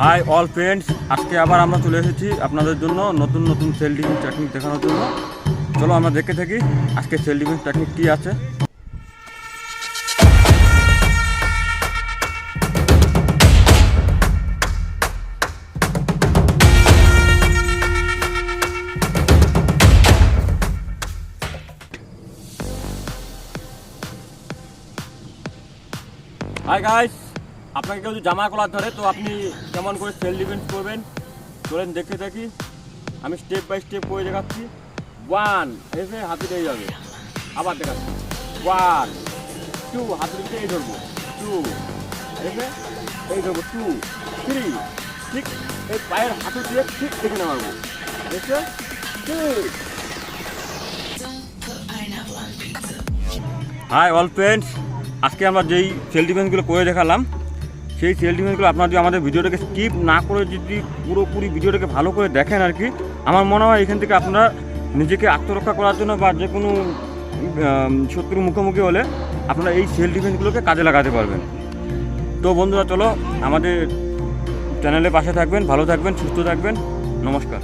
High all friends, আজকে আবার আমরা চলে এসেছি আপনাদের জন্য নতুন নতুন সেল ডিফেন্স টেকনিক দেখানোর জন্য। চলো আমরা দেখে থাকি আজকে সেল ডিফেন্স টেকনিক কী আছে। হাই গাইস, আপনাকে কেউ যদি জামা কলার ধরে তো আপনি কেমন করে সেল ডিফেন্স করবেন চলেন দেখে থাকি। আমি স্টেপ বাই স্টেপ করে দেখাচ্ছি। 1 এসে হাতে দিয়ে যাবে, আবার দেখাচ্ছি 1 2 হাতে দিকে এই ধরবো, 2 এসে এই ধরবো, 2 3 ঠিক এই পায়ের হাতে দিয়ে ঠিক এখানে মারবো, এসে ঠিক। হাই অল ফ্রেন্ডস, আজকে আমরা যেই সেল ডিফেন্সগুলো করে দেখালাম সেই সেল ডিফেন্সগুলো আপনারা যদি আমাদের ভিডিওটাকে স্কিপ না করে যদি পুরোপুরি ভিডিওটাকে ভালো করে দেখেন আর কি, আমার মনে হয় এখান থেকে আপনারা নিজেকে আত্মরক্ষা করার জন্য বা যে কোনো শত্রুর মুখোমুখি হলে আপনারা এই সেল ডিফেন্সগুলোকে কাজে লাগাতে পারবেন। তো বন্ধুরা চলো আমাদের চ্যানেলের পাশে থাকবেন, ভালো থাকবেন, সুস্থ থাকবেন। নমস্কার।